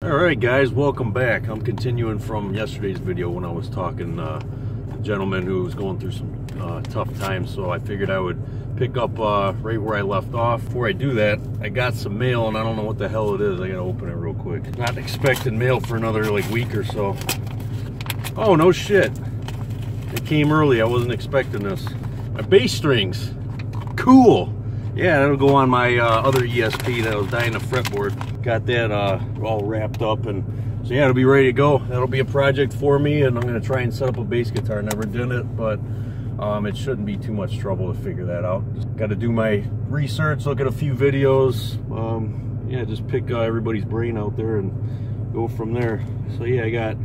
Alright guys, welcome back. I'm continuing from yesterday's video when I was talking to a gentleman who was going through some tough times, so I figured I would pick up right where I left off. Before I do that, I got some mail and I don't know what the hell it is. I gotta open it real quick. Not expecting mail for another like week or so. Oh, no shit. It came early. I wasn't expecting this. My bass strings. Cool. Yeah, that'll go on my other ESP that was dying to fretboard. Got that all wrapped up, and so yeah, it'll be ready to go. That'll be a project for me, and I'm gonna try and set up a bass guitar. Never did it, but it shouldn't be too much trouble to figure that out. Just got to do my research, look at a few videos. Yeah, just pick everybody's brain out there and go from there. So yeah,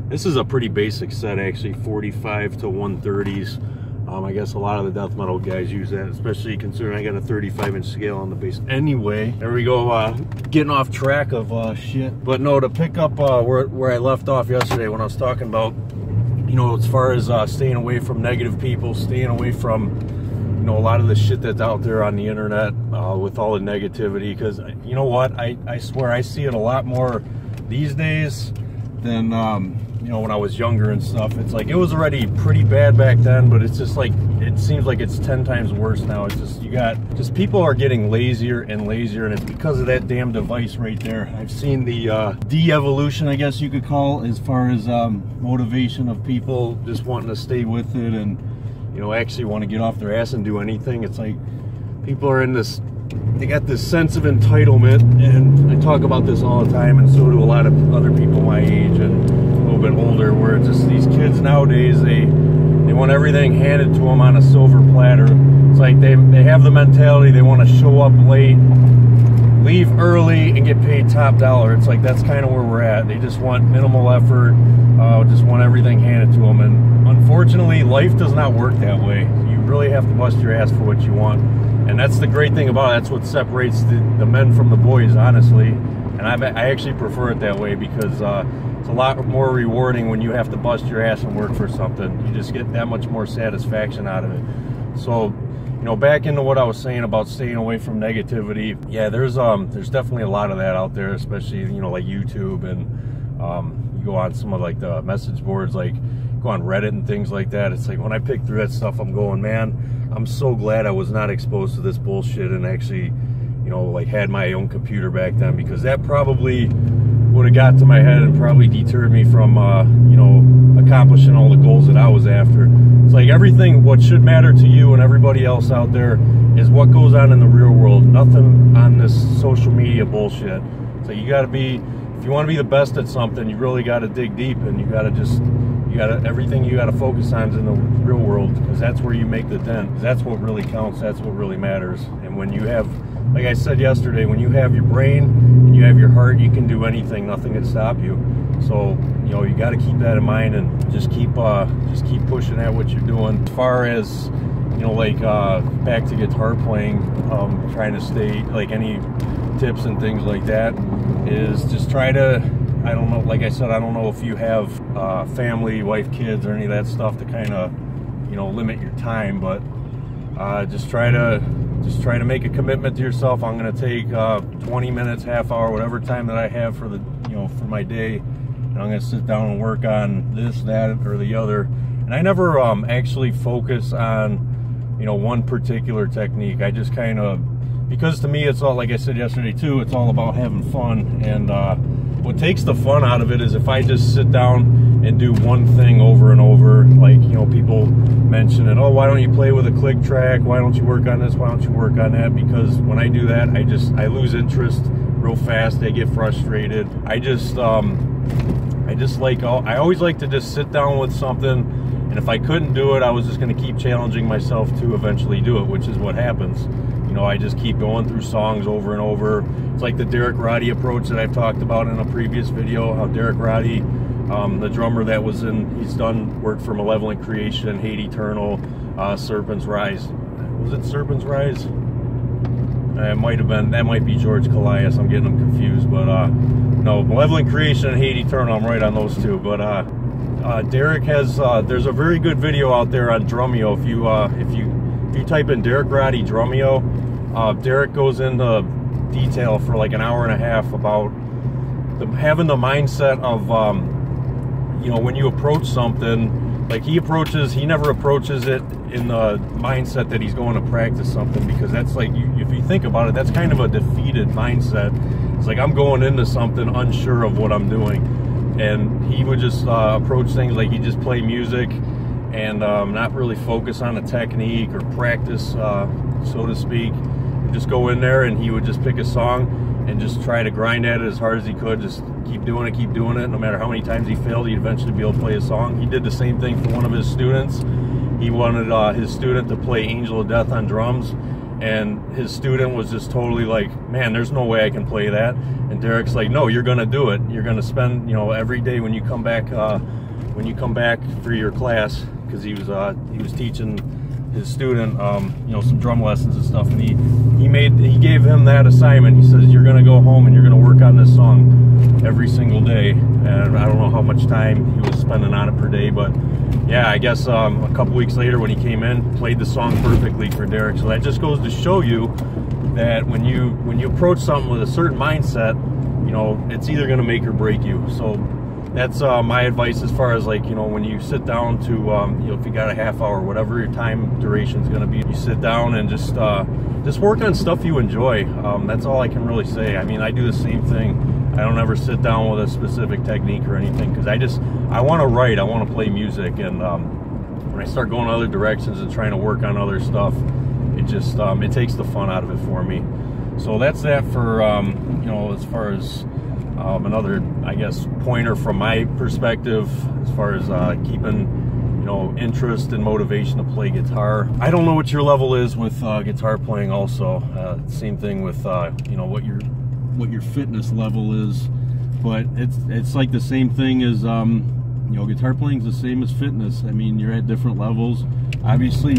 this is a pretty basic set actually, 45 to 130s. I guess a lot of the death metal guys use that, especially considering I got a 35-inch scale on the bass. Anyway, there we go, getting off track of shit. But no, to pick up where I left off yesterday when I was talking about, you know, as far as staying away from negative people, staying away from, you know, a lot of the shit that's out there on the internet with all the negativity. Because, you know what, I swear I see it a lot more these days than, you know, when I was younger and stuff. It's like, it was already pretty bad back then, but it's just like, it seems like it's 10 times worse now. It's just, just people are getting lazier and lazier, and it's because of that damn device right there. I've seen the de-evolution, I guess you could call, as far as motivation of people just wanting to stay with it and, you know, actually want to get off their ass and do anything. It's like, people are in this, they got this sense of entitlement, and I talk about this all the time, and so do a lot of other people my age and a little bit older, where it's just these kids nowadays, they want everything handed to them on a silver platter. It's like they have the mentality they want to show up late, leave early, and get paid top dollar. It's like that's kind of where we're at. They just want minimal effort, just want everything handed to them, and unfortunately life does not work that way. You really have to bust your ass for what you want. And that's the great thing about it. That's what separates the men from the boys, honestly. And I actually prefer it that way, because it's a lot more rewarding when you have to bust your ass and work for something. You just get that much more satisfaction out of it. So, you know, back into what I was saying about staying away from negativity. Yeah, there's definitely a lot of that out there, especially, you know, like YouTube, and you go on some of like the message boards, like go on Reddit and things like that. It's like when I pick through that stuff, I'm going, man, I'm so glad I was not exposed to this bullshit and actually, you know, like had my own computer back then, because that probably would have got to my head and probably deterred me from, you know, accomplishing all the goals that I was after. It's like everything, what should matter to you and everybody else out there is what goes on in the real world. Nothing on this social media bullshit. So you got to be, if you want to be the best at something, you really got to dig deep, and you got to just, everything you got to focus on is in the real world, because that's where you make the dent. That's what really counts. That's what really matters. And when you have, like I said yesterday, when you have your brain and you have your heart, you can do anything. Nothing can stop you. So, you know, you got to keep that in mind, and just keep pushing at what you're doing. As far as, you know, like back to guitar playing, trying to stay, like, any tips and things like that is just try to, I don't know, like I said, I don't know if you have family, wife, kids, or any of that stuff to kind of, you know, limit your time, but just try to make a commitment to yourself. I'm going to take 20 minutes, half hour, whatever time that I have for the, you know, for my day, and I'm going to sit down and work on this, that, or the other. And I never actually focus on, you know, one particular technique. I just kind of, because to me it's all, like I said yesterday too, it's all about having fun. And what takes the fun out of it is if I just sit down and do one thing over and over, like, you know, people mention it, oh, why don't you play with a click track? Why don't you work on this? Why don't you work on that? Because when I do that, I lose interest real fast. I get frustrated. I always like to just sit down with something, and if I couldn't do it, I was just going to keep challenging myself to eventually do it, which is what happens. You know, I just keep going through songs over and over. It's like the Derek Roddy approach that I've talked about in a previous video, how Derek Roddy, the drummer that was he's done work for Malevolent Creation, Hate Eternal, Serpent's Rise. Was it Serpent's Rise? It might have been, that might be George Callias, I'm getting them confused, but no, Malevolent Creation and Hate Eternal, I'm right on those two. But Derek has, there's a very good video out there on Drumeo. If you type in Derek Roddy Drumeo, Derek goes into detail for like an hour and a half about having the mindset of, you know, when you approach something, like he never approaches it in the mindset that he's going to practice something, because that's like, if you think about it, that's kind of a defeated mindset. It's like, I'm going into something unsure of what I'm doing. And he would just approach things like he'd just play music and not really focus on a technique or practice, so to speak. He'd just go in there and he would just pick a song and just try to grind at it as hard as he could. Just keep doing it. No matter how many times he failed, he'd eventually be able to play a song. He did the same thing for one of his students. He wanted his student to play Angel of Death on drums, and his student was just totally like, man, there's no way I can play that. And Derek's like, no, you're gonna do it. You're gonna spend, you know, every day when you come back for your class, because he was teaching his student, you know, some drum lessons and stuff, and he gave him that assignment. He says, you're gonna go home and you're gonna work on this song every single day. And I don't know how much time he was spending on it per day, but yeah, I guess a couple weeks later when he came in, played the song perfectly for Derek. So that just goes to show you that when you approach something with a certain mindset, you know, it's either gonna make or break you. So that's my advice as far as, like, you know, when you sit down to, you know, if you got a half hour, whatever your time duration is going to be, you sit down and just work on stuff you enjoy. That's all I can really say. I mean, I do the same thing. I don't ever sit down with a specific technique or anything, because I want to write, I want to play music, and when I start going other directions and trying to work on other stuff, it just it takes the fun out of it for me. So that's that for you know, as far as another, I guess, pointer from my perspective as far as keeping, you know, interest and motivation to play guitar. I don't know what your level is with guitar playing also. Same thing with you know, what your fitness level is, but it's like the same thing as you know, guitar playing is the same as fitness. I mean, you're at different levels. Obviously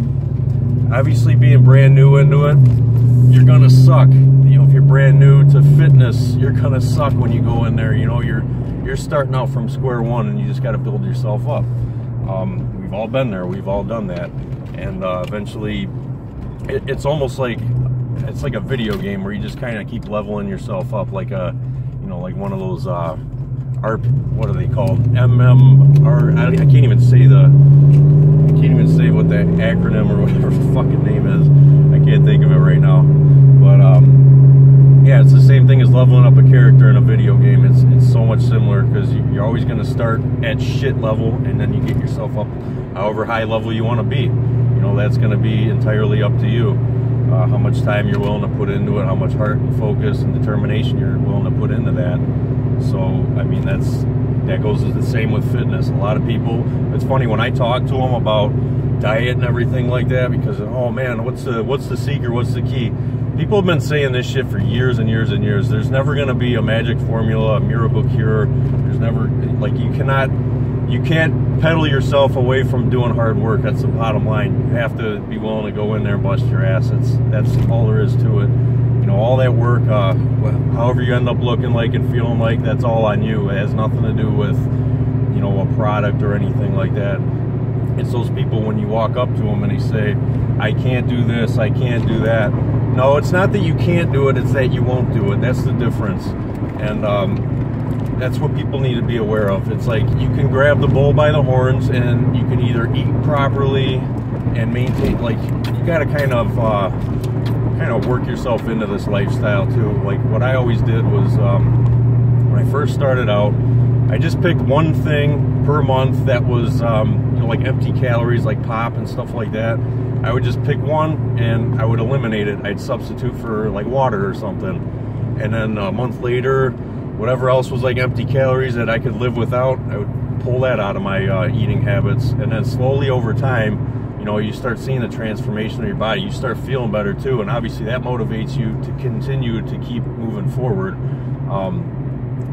being brand new into it, you're gonna suck. You know, if you're brand new to fitness, you're gonna suck when you go in there. You know, you're starting out from square one, and you just got to build yourself up. We've all been there. We've all done that, and eventually, it's almost like it's like a video game where you just kind of keep leveling yourself up, like a, you know, like one of those what are they called? MMR. I can't even say what that acronym or whatever the fucking name is. I can't think of it right now. But yeah, it's the same thing as leveling up a character in a video game. It's so much similar, because you're always going to start at shit level, and then you get yourself up however high level you want to be. You know, that's going to be entirely up to you. How much time you're willing to put into it, how much heart and focus and determination you're willing to put into that. So, I mean, that goes the same with fitness. A lot of people, it's funny when I talk to them about diet and everything like that, because, oh man, what's the secret, what's the key? People have been saying this shit for years and years and years. There's never going to be a magic formula, a miracle cure. There's never, like, you can't pedal yourself away from doing hard work. That's the bottom line. You have to be willing to go in there and bust your ass. That's all there is to it. You know, all that work, however you end up looking like and feeling like, that's all on you. It has nothing to do with, you know, a product or anything like that. It's those people when you walk up to them and they say, I can't do this, I can't do that. No, it's not that you can't do it, it's that you won't do it. That's the difference. And that's what people need to be aware of. It's like, you can grab the bull by the horns, and you can either eat properly and maintain, like, you gotta kind of work yourself into this lifestyle too. Like, what I always did was, when I first started out, I just picked one thing per month that was, you know, like empty calories, like pop and stuff like that. I would just pick one and I would eliminate it. I'd substitute for like water or something. And then a month later, whatever else was like empty calories that I could live without, I would pull that out of my eating habits. And then slowly over time, you know, you start seeing the transformation of your body. You start feeling better too. And obviously that motivates you to continue to keep moving forward.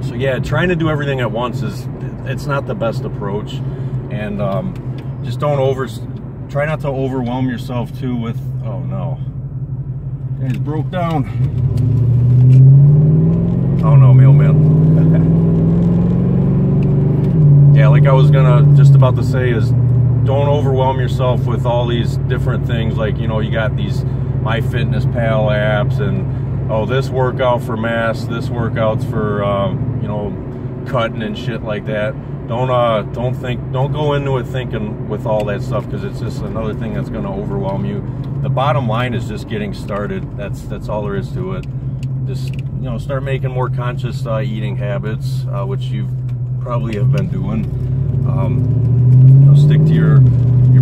So yeah, trying to do everything at once it's not the best approach. And just try not to overwhelm yourself too with, oh no, it broke down. Oh no, mailman. Yeah, like I was just about to say, is don't overwhelm yourself with all these different things. Like, you know, you got these MyFitnessPal apps, and oh, this workout for mass, this workout's for you know, cutting and shit like that. Don't go into it thinking with all that stuff, because it's just another thing that's going to overwhelm you. The bottom line is just getting started. That's all there is to it. Just, you know, start making more conscious eating habits, which you probably have been doing. You know, stick to your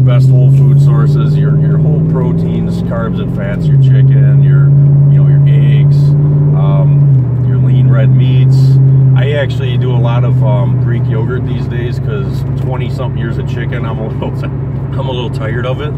best whole food sources, your whole proteins, carbs and fats, your chicken, your eggs, your lean red meats. I actually do a lot of Greek yogurt these days, because 20-something years of chicken, I'm a little tired of it.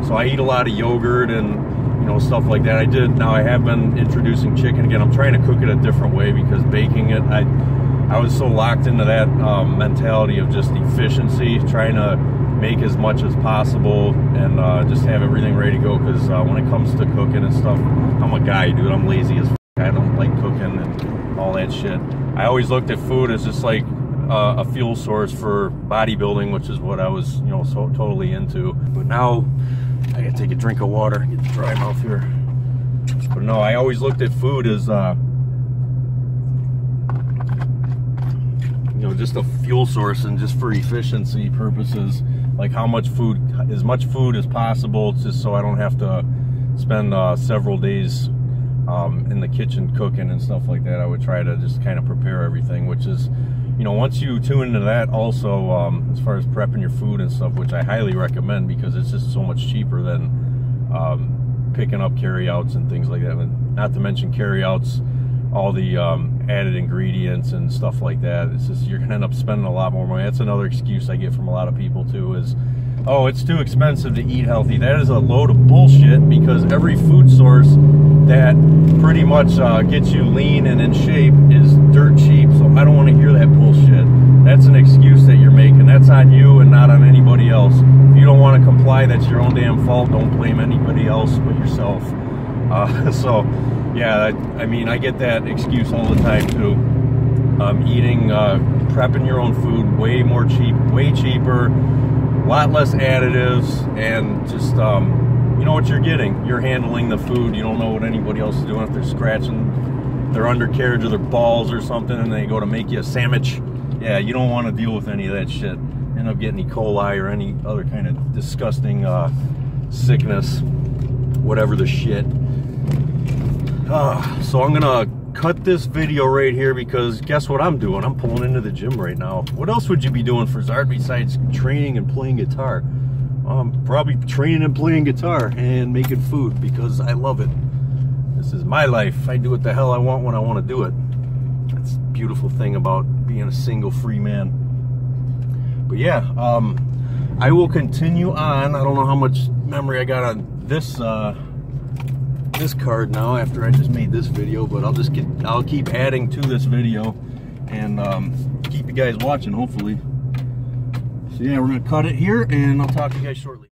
So I eat a lot of yogurt and, you know, stuff like that. Now I have been introducing chicken again. I'm trying to cook it a different way, because baking it, I was so locked into that mentality of just efficiency, trying to make as much as possible and just have everything ready to go. Because when it comes to cooking and stuff, I'm a guy, dude. I'm lazy as f. I don't like cooking and all that shit. I always looked at food as just like a fuel source for bodybuilding, which is what I was, you know, so totally into. But now I gotta take a drink of water, get the dry mouth here. But no, I always looked at food as you know, just a fuel source, and just for efficiency purposes, like how much food, as much food as possible, just so I don't have to spend several days in the kitchen cooking and stuff like that. I would try to just kind of prepare everything, which is, you know, once you tune into that also, as far as prepping your food and stuff, which I highly recommend, because it's just so much cheaper than picking up carry-outs and things like that. And not to mention carry-outs, all the added ingredients and stuff like that. It's just, you're gonna end up spending a lot more money. That's another excuse I get from a lot of people too, is, oh, it's too expensive to eat healthy. That is a load of bullshit, because every food source that pretty much gets you lean and in shape is dirt cheap. So I don't want to hear that bullshit. That's an excuse that you're making. That's on you and not on anybody else. If you don't want to comply, that's your own damn fault. Don't blame anybody else but yourself. So yeah, I mean, I get that excuse all the time too. Prepping your own food, way cheaper, a lot less additives, and just you know what you're getting. You're handling the food. You don't know what anybody else is doing. If they're scratching their undercarriage or their balls or something, and they go to make you a sandwich, yeah, you don't want to deal with any of that shit. End up getting E. coli or any other kind of disgusting sickness, whatever the shit. So I'm gonna cut this video right here, because guess what I'm doing? I'm pulling into the gym right now. What else would you be doing, Frasard, besides training and playing guitar? Probably training and playing guitar and making food, because I love it. This is my life. I do what the hell I want when I want to do it. That's the beautiful thing about being a single free man. But yeah, I will continue on. I don't know how much memory I got on this this card now after I just made this video, but I'll keep adding to this video and keep you guys watching, hopefully. So yeah, we're gonna cut it here, and I'll talk to you guys shortly.